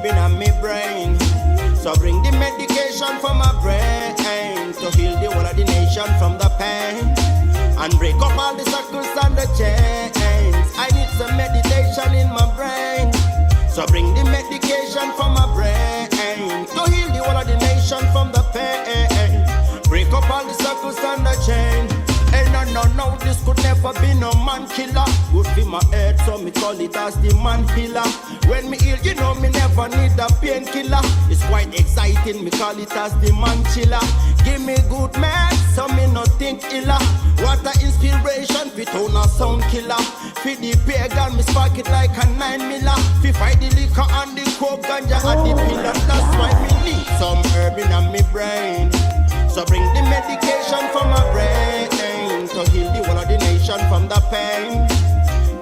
herb in my brain. So bring the medication for my brain to heal the whole of the nation from the pain and break up all the circles and the chains. I need some meditation in my brain. So bring the medication for my brain to heal the whole of the nation from the pain. Break up all the circles and the chains. Hey, no, this could never be no man killer. Good for my head, so me call it as the man healer. When me ill, you know me never need a painkiller. It's quite exciting, me call it as the man chiller. Give me good man, so me not think illa. What a inspiration, fit on a sound killer. For the pagan, me spark it like a 9 miller. Fi fight the liquor and the coke, ganja and the pillar. That's why me need some herb in my brain. So bring the medication for my brain to heal the whole of the nation from the pain.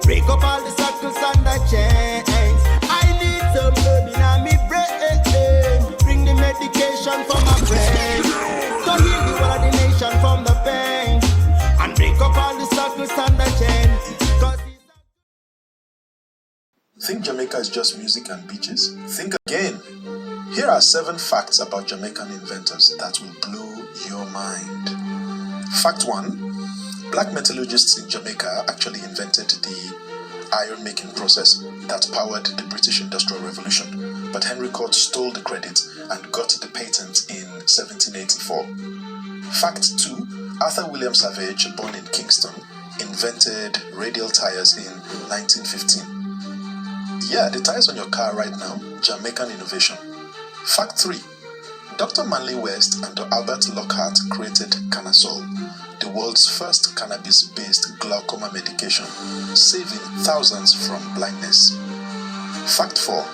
Break up all the circles and the chains. I need some herb in my brain. Bring the medication for my brain to heal the whole of the nation from the pain and break up all the circles and the chains. Think Jamaica is just music and beaches? Think again. Here are 7 facts about Jamaican inventors that will blow your mind. Fact 1. Black metallurgists in Jamaica actually invented the iron-making process that powered the British Industrial Revolution, but Henry Court stole the credit and got the patent in 1784. Fact 2. Arthur William Savage, born in Kingston, invented radial tires in 1915. Yeah, the tires on your car right now, Jamaican innovation. Fact 3. Dr. Manley West and Albert Lockhart created Canasol, the world's first cannabis-based glaucoma medication, saving thousands from blindness. Fact 4.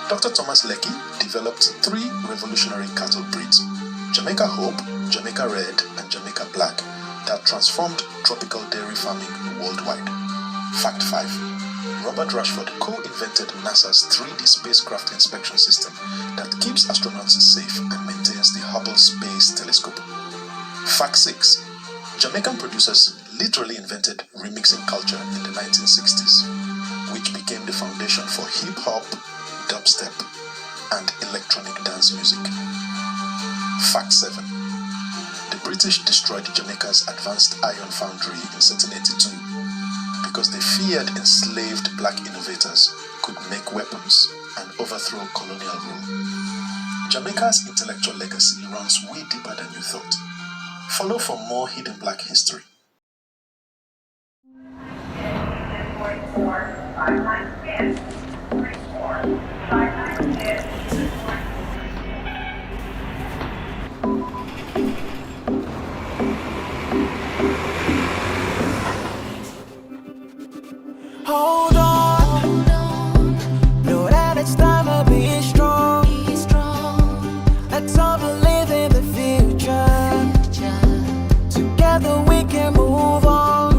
Dr. Thomas Lecky developed 3 revolutionary cattle breeds, Jamaica Hope, Jamaica Red, and Jamaica Black, that transformed tropical dairy farming worldwide. Fact 5. Robert Rashford co-invented NASA's 3D spacecraft inspection system that keeps astronauts safe and maintains the Hubble Space Telescope. Fact 6. Jamaican producers literally invented remixing culture in the 1960s, which became the foundation for hip-hop, dubstep, and electronic dance music. Fact 7. The British destroyed Jamaica's advanced iron foundry in 1782 because they feared enslaved black innovators could make weapons and overthrow colonial rule. Jamaica's intellectual legacy runs way deeper than you thought. Follow for more hidden black history. Hold on, know that it's time to be strong. Let's all believe in the future. Together we can move on.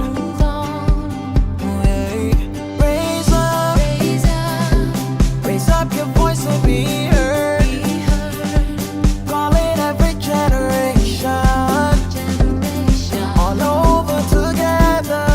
Raise up your voice and be heard. Calling every generation, all over together.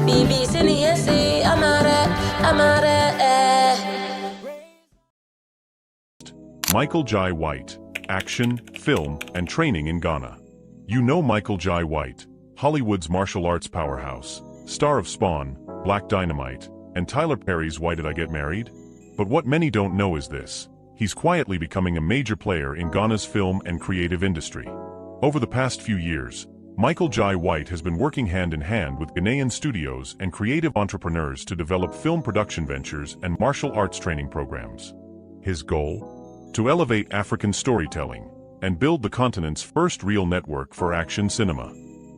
BBC ni amare Michael Jai White, action, film, and training in Ghana. You know Michael Jai White, Hollywood's martial arts powerhouse, star of Spawn, Black Dynamite, and Tyler Perry's Why Did I Get Married? But what many don't know is this: he's quietly becoming a major player in Ghana's film and creative industry. Over the past few years, Michael Jai White has been working hand in hand with Ghanaian studios and creative entrepreneurs to develop film production ventures and martial arts training programs. His goal? To elevate African storytelling and build the continent's first real network for action cinema.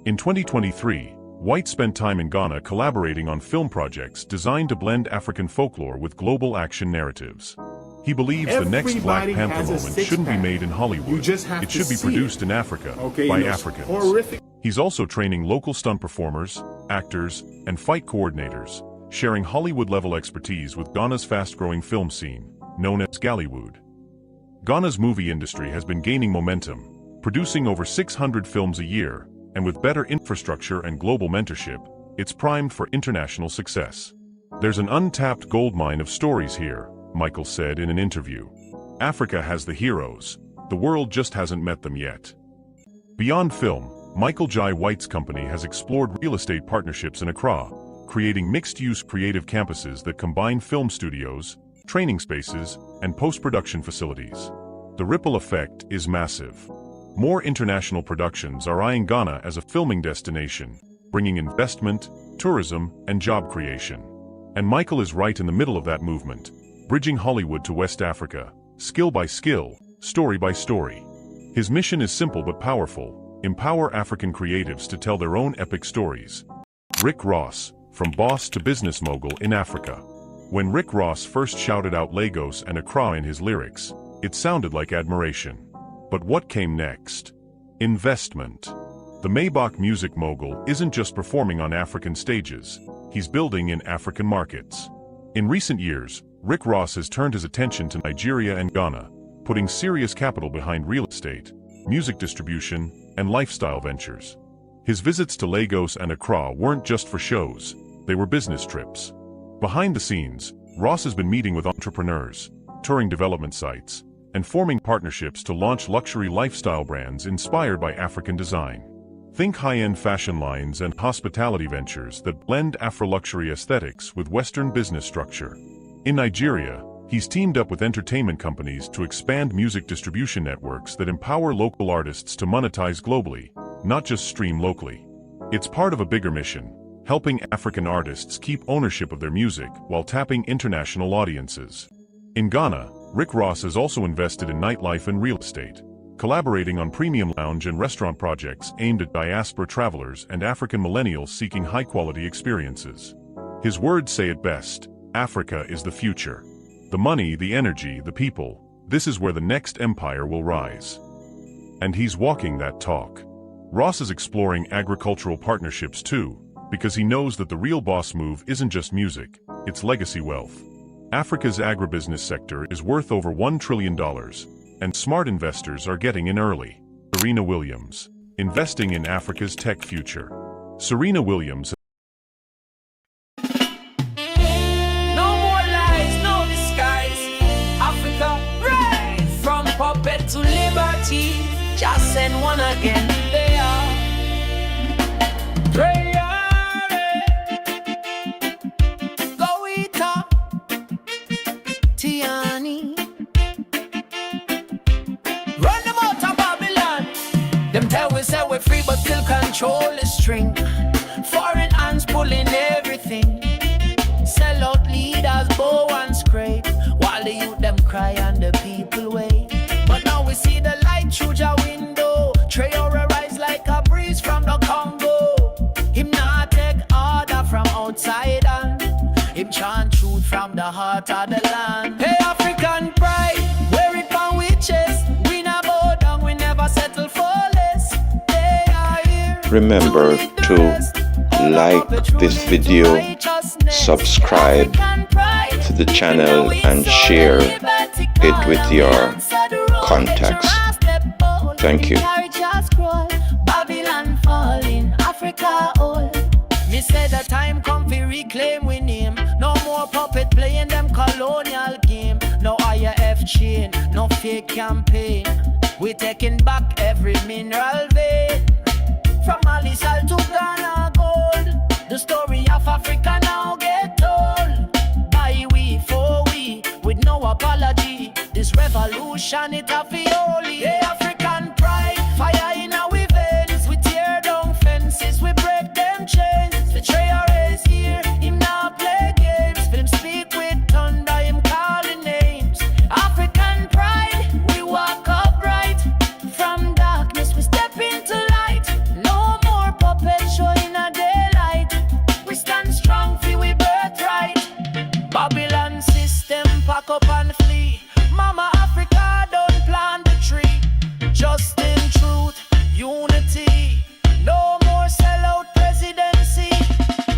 In 2023, White spent time in Ghana collaborating on film projects designed to blend African folklore with global action narratives. He believes the next Black Panther moment shouldn't be made in Hollywood. It should be produced in Africa by Africans. He's also training local stunt performers, actors, and fight coordinators, sharing Hollywood-level expertise with Ghana's fast-growing film scene, known as Gallywood. Ghana's movie industry has been gaining momentum, producing over 600 films a year, and with better infrastructure and global mentorship, it's primed for international success. There's an untapped goldmine of stories here, Michael said in an interview. Africa has the heroes, the world just hasn't met them yet. Beyond film, Michael Jai White's company has explored real estate partnerships in Accra, creating mixed-use creative campuses that combine film studios, training spaces, and post-production facilities. The ripple effect is massive. More international productions are eyeing Ghana as a filming destination, bringing investment, tourism, and job creation. And Michael is right in the middle of that movement, bridging Hollywood to West Africa, skill by skill, story by story. His mission is simple but powerful: empower African creatives to tell their own epic stories. Rick Ross, from boss to business mogul in Africa. When Rick Ross first shouted out Lagos and Accra in his lyrics, it sounded like admiration. But what came next? Investment. The Maybach music mogul isn't just performing on African stages, he's building in African markets. In recent years, Rick Ross has turned his attention to Nigeria and Ghana, putting serious capital behind real estate, music distribution, and lifestyle ventures. His visits to Lagos and Accra weren't just for shows, they were business trips. Behind the scenes, Ross has been meeting with entrepreneurs, touring development sites, and forming partnerships to launch luxury lifestyle brands inspired by African design. Think high-end fashion lines and hospitality ventures that blend Afro-luxury aesthetics with Western business structure. In Nigeria, he's teamed up with entertainment companies to expand music distribution networks that empower local artists to monetize globally, not just stream locally. It's part of a bigger mission, helping African artists keep ownership of their music while tapping international audiences. In Ghana, Rick Ross has also invested in nightlife and real estate, collaborating on premium lounge and restaurant projects aimed at diaspora travelers and African millennials seeking high-quality experiences. His words say it best: Africa is the future. The money, the energy, the people, this is where the next empire will rise. And he's walking that talk. Ross is exploring agricultural partnerships too, because he knows that the real boss move isn't just music, it's legacy wealth. Africa's agribusiness sector is worth over $1 trillion, and smart investors are getting in early. Serena Williams, investing in Africa's tech future. Serena Williams. No more lies, no disguise. Africa, rise! From puppet to liberty, just send one again. They are prayer. Say we're free but still control the string. Foreign hands pulling everything. Sell out leaders, bow and scrape, while the youth them cry and the people wait. But now we see the light through your window. Traore rise like a breeze from the Congo. Him not take order from outside and him chant truth from the heart of the land. Hey, African pride, wear it on we chest. We never bow down, we never settle for less. Remember to like this video, subscribe to the channel, and share it with your contacts. Thank you. Babylon falling, Africa old. Me say the time come to reclaim we name. No more puppet playing them colonial game. No IF left chain, no fake campaign. We taking back every mineral vein. From Alisal to Ghana gold, the story of Africa now get told. By we, for we, with no apology. This revolution, it a fioli. Hey, African pride, fire in our veins. We tear down fences, we break them chains. The Traore is here, him now play games. Film speak with thunder, him calling names. African pride, we walk upright. From darkness, we step into light. No more puppet show in a daylight. We stand strong for we birthright. Babylon system pack up and flee. Mama Africa don't plant the tree. Just in truth, unity. No more sellout presidency.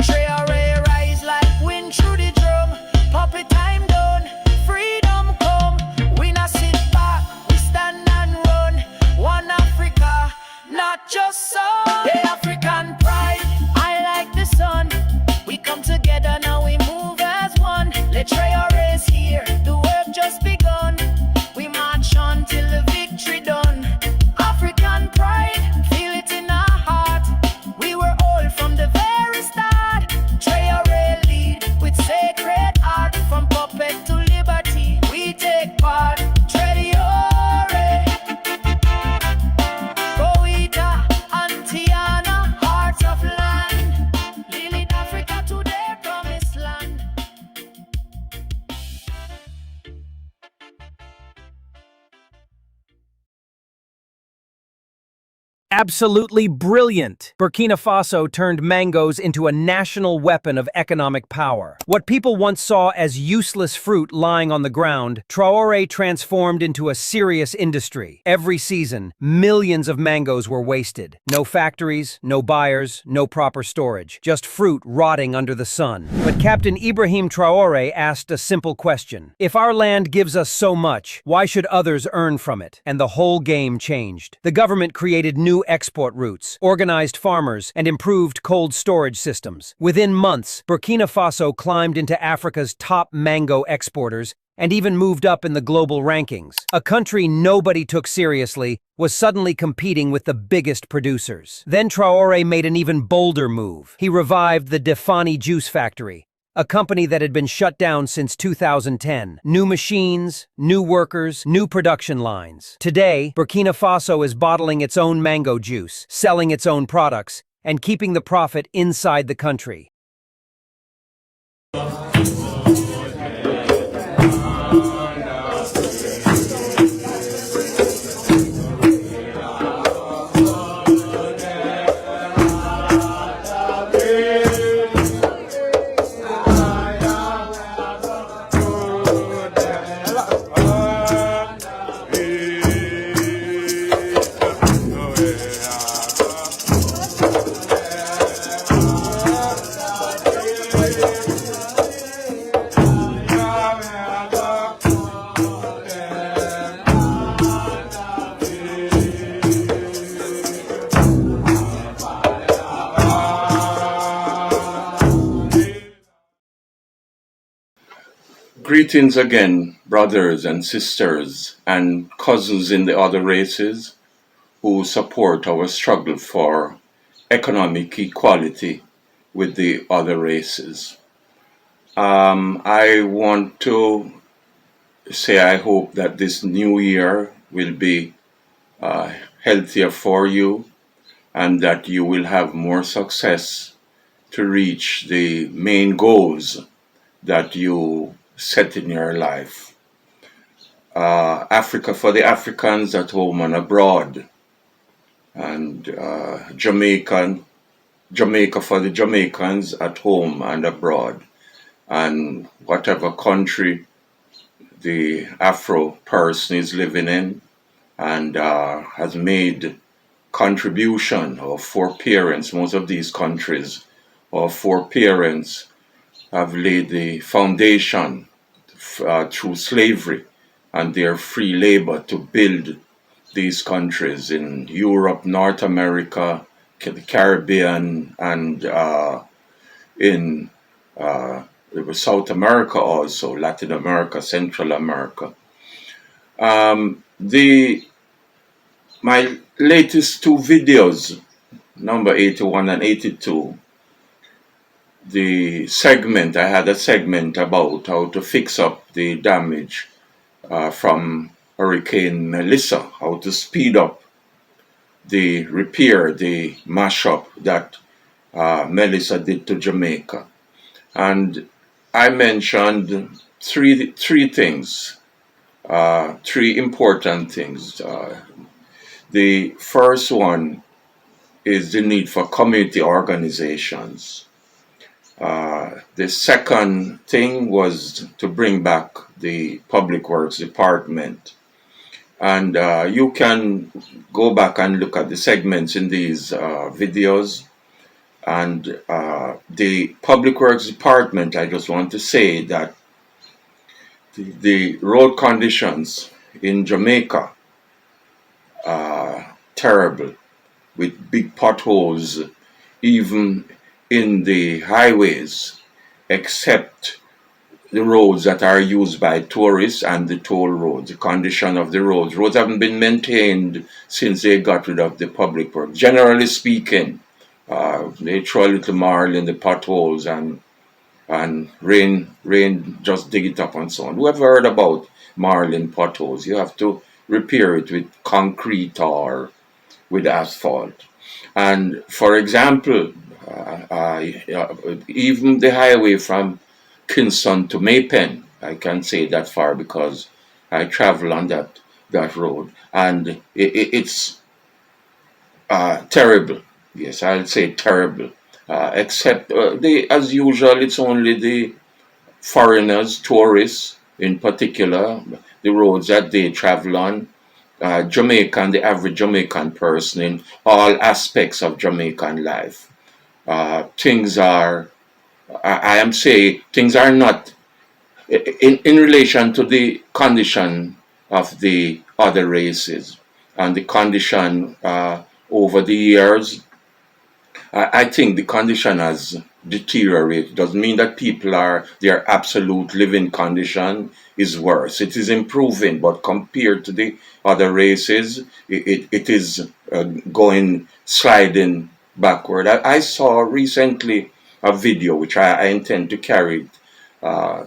Traore rise like wind through the drum. Puppet time done, freedom come. We not sit back, we stand and run. One Africa, not just some. Hey, African pride, I like the sun. We come together now, we move as one. Let Traore is here, the work just begun. We march on till the victory done. African pride, feel it in our heart. We were all from the very start. Traore lead with sacred art. From puppet to liberty, we take part. Traore, Goita, Antiana, hearts of land. Lead Africa to their promised land. Absolutely brilliant! Burkina Faso turned mangoes into a national weapon of economic power. What people once saw as useless fruit lying on the ground, Traore transformed into a serious industry. Every season, millions of mangoes were wasted. No factories, no buyers, no proper storage. Just fruit rotting under the sun. But Captain Ibrahim Traore asked a simple question. If our land gives us so much, why should others earn from it? And the whole game changed. The government created new export routes, organized farmers, and improved cold storage systems. Within months, Burkina Faso climbed into Africa's top mango exporters and even moved up in the global rankings. A country nobody took seriously was suddenly competing with the biggest producers. Then Traore made an even bolder move. He revived the Defani juice factory, a company that had been shut down since 2010. New machines, new workers, new production lines. Today, Burkina Faso is bottling its own mango juice, selling its own products, and keeping the profit inside the country. Greetings again, brothers and sisters and cousins in the other races who support our struggle for economic equality with the other races. I want to say I hope that this new year will be healthier for you and that you will have more success to reach the main goals that you set in your life. Africa for the Africans at home and abroad, and Jamaica for the Jamaicans at home and abroad, and whatever country the Afro person is living in and has made contribution or foreparents. Most of these countries or foreparents have laid the foundation through slavery and their free labor to build these countries in Europe, North America, the Caribbean, and in South America also, Latin America, Central America. My latest two videos, number 81 and 82, I had a segment about how to fix up the damage from Hurricane Melissa, how to speed up the repair, the mashup that Melissa did to Jamaica. And I mentioned three things, three important things. The first one is the need for community organizations. The second thing was to bring back the Public Works Department. And you can go back and look at the segments in these videos. And the Public Works Department, I just want to say that the road conditions in Jamaica are terrible, with big potholes even in the highways, except the roads that are used by tourists and the toll roads. The condition of the roads. Roads haven't been maintained since they got rid of the public works. Generally speaking, they throw a little marl in the potholes and rain just dig it up and so on. Whoever heard about marl in potholes? You have to repair it with concrete or with asphalt. And for example, even the highway from Kingston to Maypen, I can say that far because I travel on that road, and it's terrible. Yes, I'll say terrible. Except as usual, it's only the foreigners, tourists in particular, the roads that they travel on. Jamaican, the average Jamaican person in all aspects of Jamaican life. Things are, I am saying, things are not, in relation to the condition of the other races and the condition over the years. I think the condition has deteriorated. Doesn't mean that their absolute living condition is worse. It is improving, but compared to the other races, it is sliding backward. I saw recently a video which I intend to carry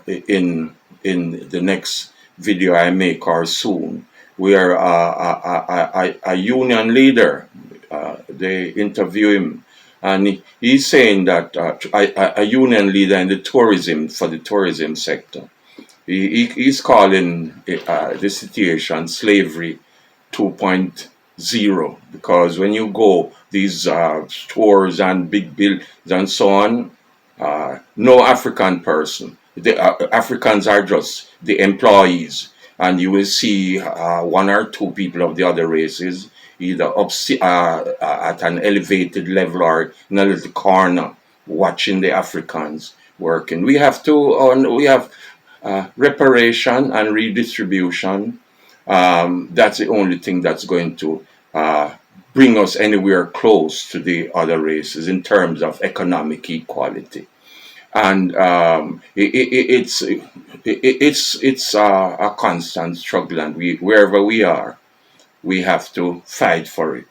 in the next video I make or soon, where a union leader, they interview him, and he's saying that a union leader in the tourism sector, he's calling the situation slavery 2.0, because when you go these stores and big buildings and so on, no African person, the Africans are just the employees, and you will see one or two people of the other races either at an elevated level or in a little corner watching the Africans working. We have reparation and redistribution. That's the only thing that's going to bring us anywhere close to the other races in terms of economic equality. And it's a constant struggle, and wherever we are, we have to fight for it.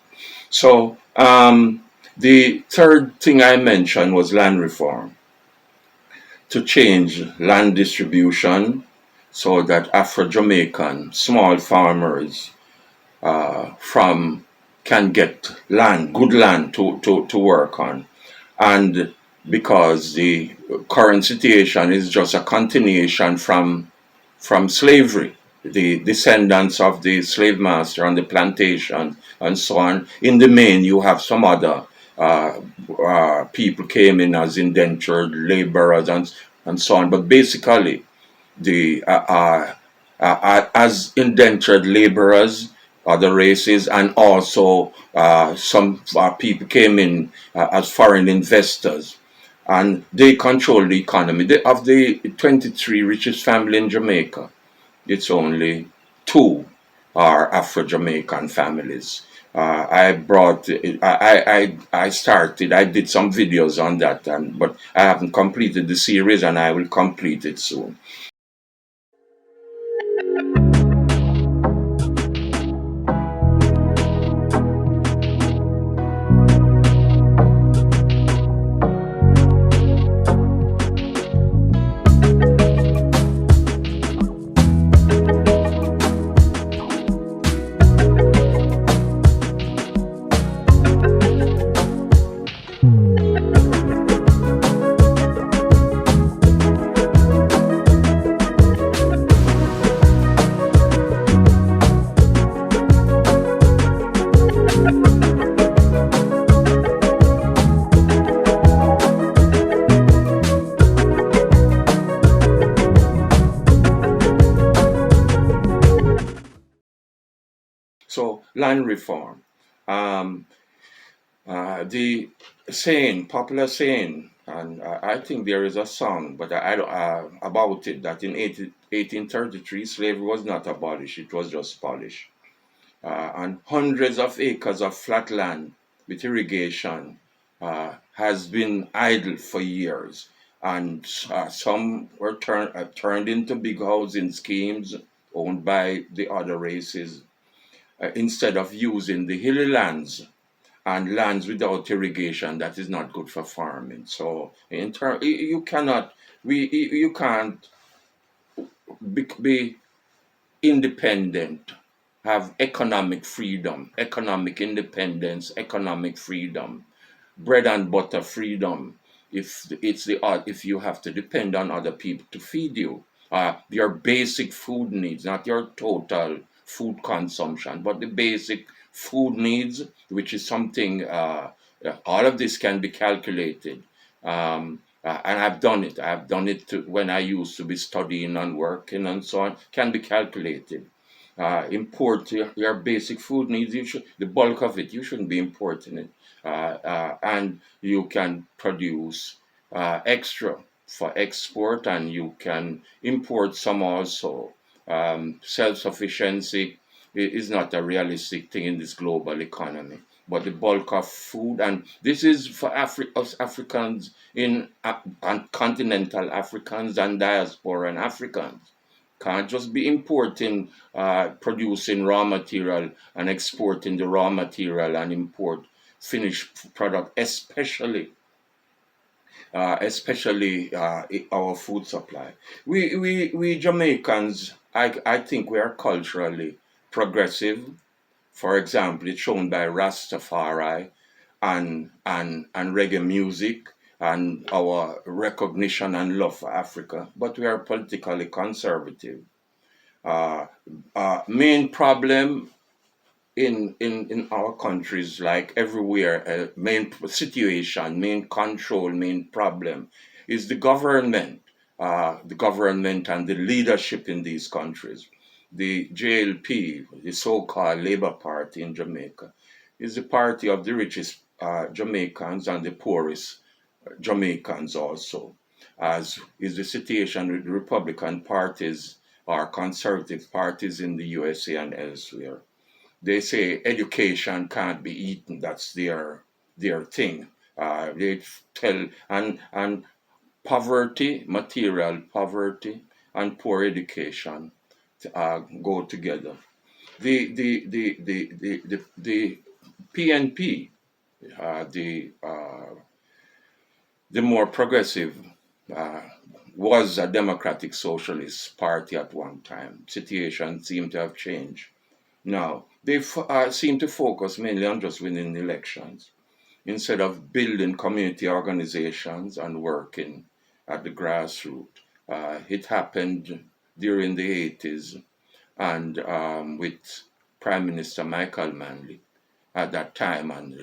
So the third thing I mentioned was land reform, to change land distribution so that Afro-Jamaican small farmers can get land, good land to work on. And because the current situation is just a continuation from slavery, the descendants of the slave master on the plantation and so on. In the main, you have some other people came in as indentured laborers and so on. But basically, as indentured laborers, other races, and also some people came in as foreign investors, and they control the economy. Of the 23 richest families in Jamaica, it's only 2 are Afro-Jamaican families. I did some videos on that, but I haven't completed the series, and I will complete it soon. So land reform. The saying, popular saying, and I think there is a song, but I don't about it, that in 1833 slavery was not abolished; it was just polished. And hundreds of acres of flat land with irrigation has been idle for years, and some were turned into big housing schemes owned by the other races instead of using the hilly lands and lands without irrigation that is not good for farming. So you cannot you can't be independent, have economic freedom, economic independence, economic freedom, bread and butter freedom, if you have to depend on other people to feed you. Your basic food needs, not your total food consumption, but the basic food needs, which is something, all of this can be calculated. And I've done it. I've done it when I used to be studying and working and so on, can be calculated. Import your basic food needs, the bulk of it, you shouldn't be importing it. And you can produce extra for export, and you can import some also. Self-sufficiency is not a realistic thing in this global economy, but the bulk of food, and this is for us Africans and continental Africans and diasporan Africans. Can't just be importing, producing raw material and exporting the raw material and import finished product, especially our food supply. We Jamaicans, I think we are culturally progressive. For example, it's shown by Rastafari and reggae music and our recognition and love for Africa, but we are politically conservative. Main problem in our countries, like everywhere, main situation, main control, main problem is the government and the leadership in these countries. The JLP, the so-called Labour Party in Jamaica, is the party of the richest Jamaicans and the poorest Jamaicans also, as is the situation with the Republican parties or conservative parties in the USA and elsewhere. They say education can't be eaten. That's their thing. They tell and poverty, material poverty, and poor education go together. The PNP, the more progressive, was a democratic socialist party at one time. Situation seemed to have changed. Now, they seem to focus mainly on just winning elections instead of building community organizations and working at the grassroots. It happened during the 80s and with Prime Minister Michael Manley at that time. And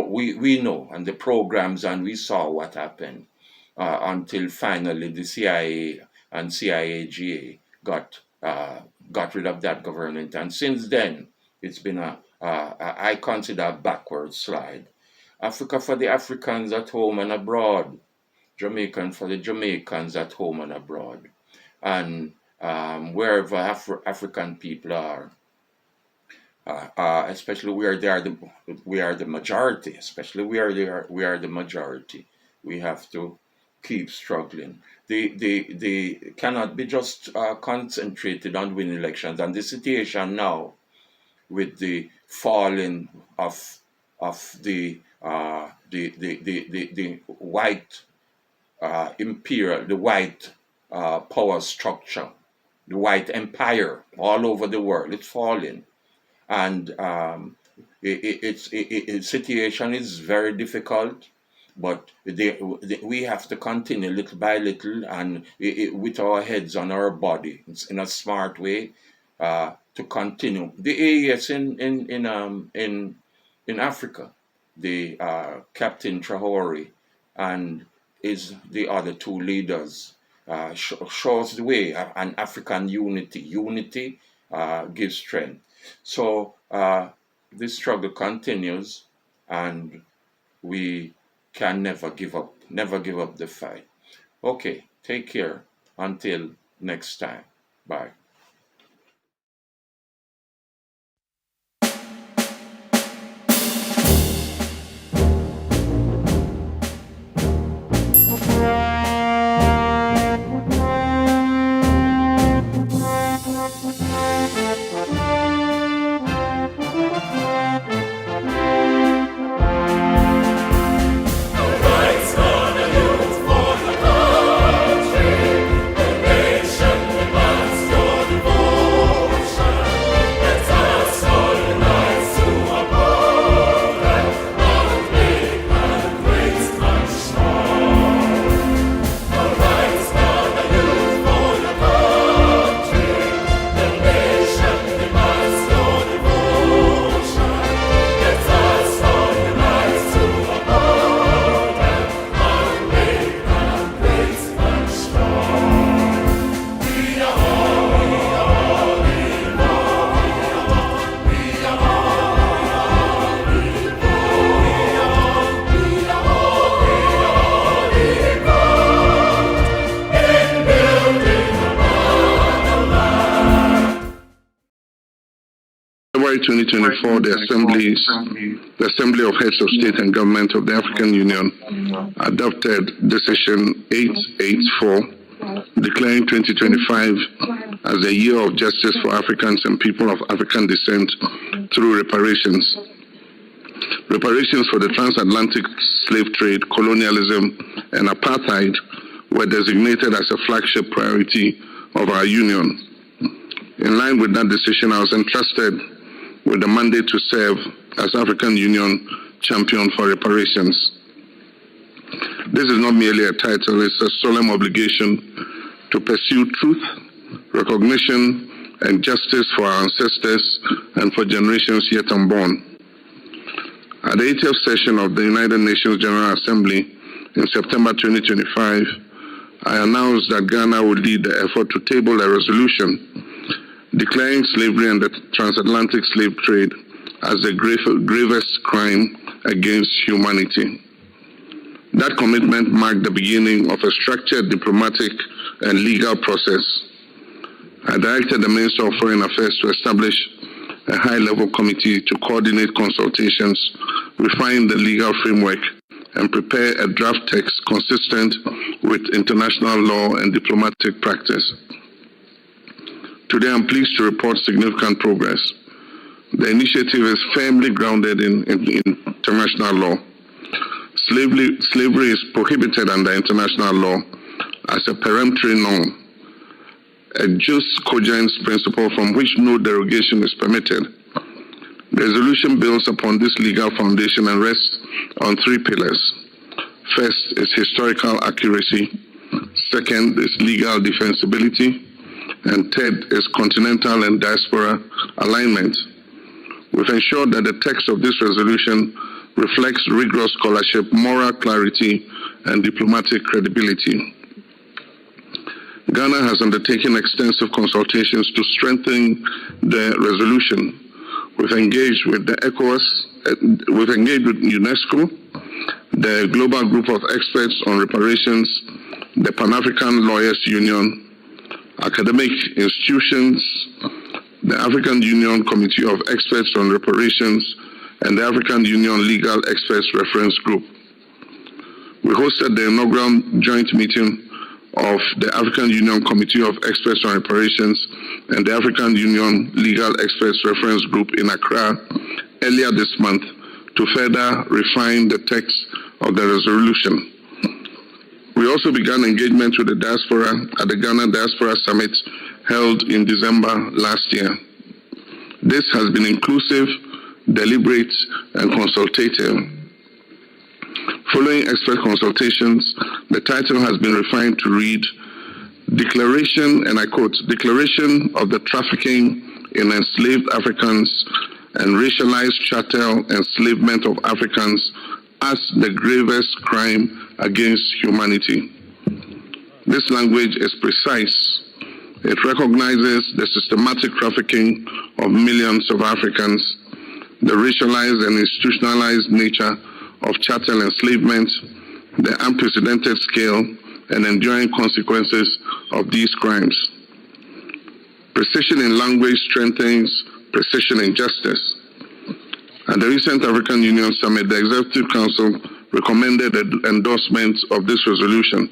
we know, and the programs, and we saw what happened until finally the CIA and CIAGA got rid of that government. And since then, it's been I consider a backward slide. Africa for the Africans at home and abroad. Jamaican for the Jamaicans at home and abroad. And wherever African people are, especially where we are the majority, especially we are the majority. We have to keep struggling. They cannot be just concentrated on winning elections. And the situation now, with the falling of the white imperial, the white power structure, the white empire all over the world, it's falling, and its situation is very difficult. But we have to continue little by little, and with our heads on our body, in a smart way, to continue. The AES in Africa, the Captain Traore and is the other two leaders, shows the way, and African unity. Unity gives strength. So this struggle continues, and we can never give up the fight. Okay, take care until next time. Bye. February 2024, the Assembly of Heads of State and Government of the African Union adopted Decision 884, declaring 2025 as a year of justice for Africans and people of African descent through reparations. Reparations for the transatlantic slave trade, colonialism, and apartheid were designated as a flagship priority of our union. In line with that decision, I was entrusted with the mandate to serve as African Union champion for reparations. This is not merely a title, it's a solemn obligation to pursue truth, recognition, and justice for our ancestors and for generations yet unborn. At the 80th session of the United Nations General Assembly in September 2025, I announced that Ghana would lead the effort to table a resolution declaring slavery and the transatlantic slave trade as the gravest crime against humanity. That commitment marked the beginning of a structured diplomatic and legal process. I directed the Minister of Foreign Affairs to establish a high-level committee to coordinate consultations, refine the legal framework, and prepare a draft text consistent with international law and diplomatic practice. Today, I'm pleased to report significant progress. The initiative is firmly grounded in international law. Slavery is prohibited under international law as a peremptory norm, a jus cogens principle from which no derogation is permitted. The resolution builds upon this legal foundation and rests on three pillars. First is historical accuracy. Second is legal defensibility. And third is continental and diaspora alignment. We've ensured that the text of this resolution reflects rigorous scholarship, moral clarity, and diplomatic credibility. Ghana has undertaken extensive consultations to strengthen the resolution. We've engaged with the ECOWAS, we've engaged with UNESCO, the Global Group of Experts on Reparations, the Pan-Afrikan Lawyers Union, academic institutions, the African Union Committee of Experts on Reparations, and the African Union Legal Experts Reference Group. We hosted the inaugural joint meeting of the African Union Committee of Experts on Reparations and the African Union Legal Experts Reference Group in Accra earlier this month to further refine the text of the resolution. We also began engagement with the diaspora at the Ghana Diaspora Summit held in December last year. This has been inclusive, deliberate, and consultative. Following expert consultations, the title has been refined to read Declaration, and I quote, Declaration of the Trafficking in Enslaved Africans and Racialized Chattel Enslavement of Africans as the gravest crime against humanity. This language is precise, It recognizes the systematic trafficking of millions of Africans, the racialized and institutionalized nature of chattel enslavement, the unprecedented scale and enduring consequences of these crimes. Precision in language strengthens precision in justice. At the recent African Union Summit, the Executive Council recommended the endorsement of this resolution.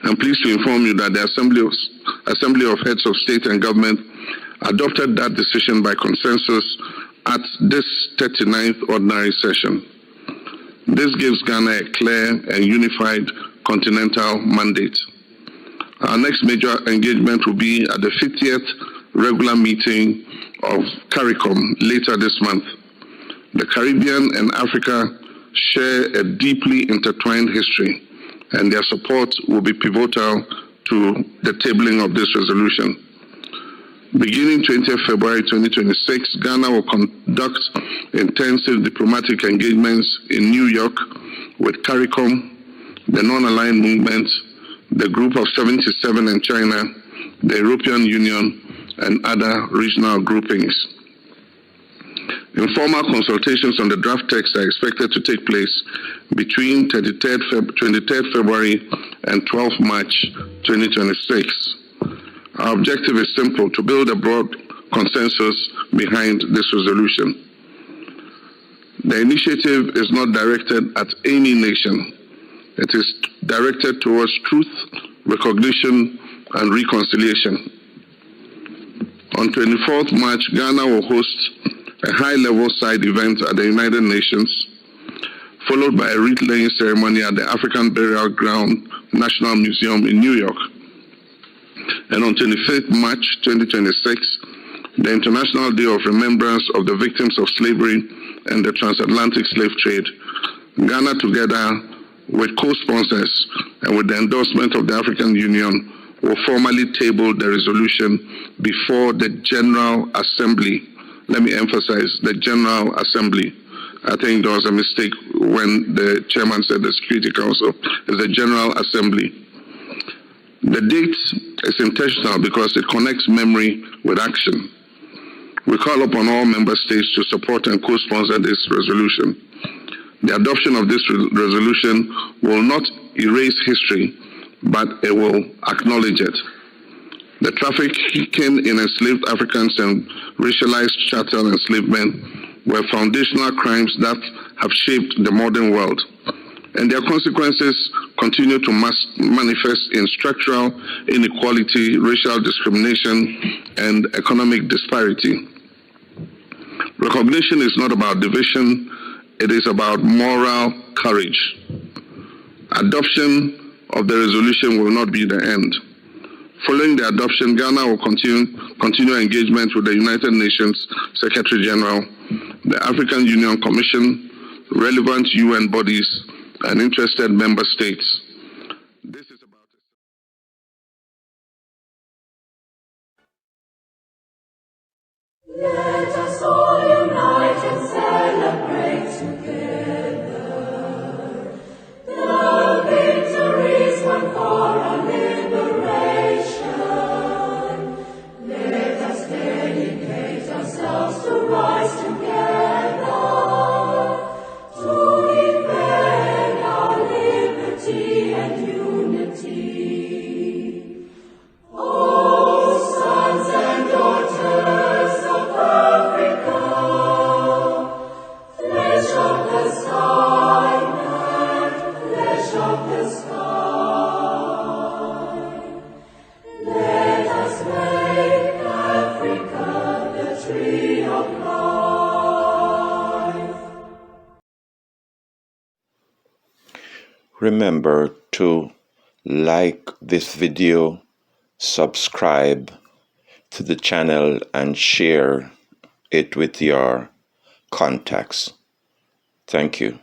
I'm pleased to inform you that the Assembly of Heads of State and Government adopted that decision by consensus at this 39th Ordinary Session. This gives Ghana a clear and unified continental mandate. Our next major engagement will be at the 50th regular meeting of CARICOM later this month. The Caribbean and Africa share a deeply intertwined history, and their support will be pivotal to the tabling of this resolution. Beginning 20th February 2026, Ghana will conduct intensive diplomatic engagements in New York with CARICOM, the Non-Aligned Movement, the Group of 77 in China, the European Union, and other regional groupings. Informal consultations on the draft text are expected to take place between 23rd February and 12th March 2026. Our objective is simple: to build a broad consensus behind this resolution. The initiative is not directed at any nation. It is directed towards truth, recognition, and reconciliation. On 24th March, Ghana will host a high-level side event at the United Nations, followed by a wreath-laying ceremony at the African Burial Ground National Museum in New York. And on 25th March 2026, the International Day of Remembrance of the Victims of Slavery and the Transatlantic Slave Trade, Ghana, together with co-sponsors and with the endorsement of the African Union, will formally table the resolution before the General Assembly. Let me emphasize, the General Assembly. I think there was a mistake when the chairman said the Security Council. It's the General Assembly. The date is intentional because it connects memory with action. We call upon all member states to support and co-sponsor this resolution. The adoption of this resolution will not erase history, but it will acknowledge it. The trafficking in enslaved Africans and racialized chattel enslavement were foundational crimes that have shaped the modern world, and their consequences continue to manifest in structural inequality, racial discrimination, and economic disparity. Recognition is not about division, it is about moral courage. Adoption of the resolution will not be the end. Following the adoption, Ghana will continue engagement with the United Nations Secretary General, the African Union Commission, relevant UN bodies, and interested member states. This is about Let us all unite and celebrate together the victories won for our liberation. Let us dedicate ourselves to rise together to defend our liberty and unity. Oh, sons and daughters of Africa, flesh of the sky and flesh of the sky, let us make Africa the tree of life. Remember to like this video, subscribe to the channel, and share it with your contacts. Thank you.